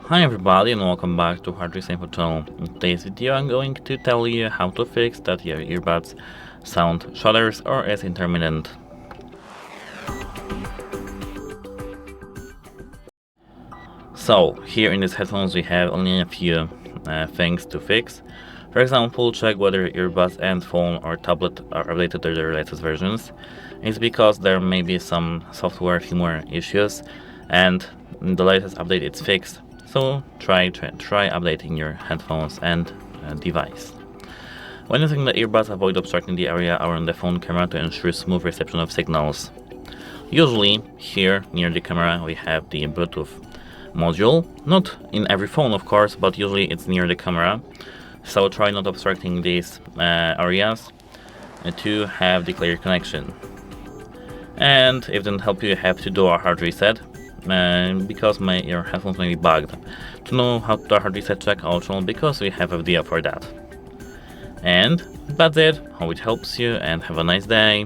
Hi everybody and welcome back to Hard Reset Info channel. In today's video I'm going to tell you how to fix that your earbuds sound shutters or is intermittent. So here in these headphones we have only a few things to fix. For example, check whether earbuds and phone or tablet are updated to their latest versions. It's because there may be some software firmware issues and the latest update is fixed. So try updating your headphones and device. When using the earbuds, avoid obstructing the area around the phone camera to ensure smooth reception of signals. Usually here near the camera we have the Bluetooth module, not in every phone of course, but usually it's near the camera. So try not obstructing these areas to have the clear connection. And if it doesn't help you, you have to do a hard reset because your headphones may be bugged. To know how to do a hard reset, check our channel because we have a video for that. And that's it. Hope it helps you and have a nice day.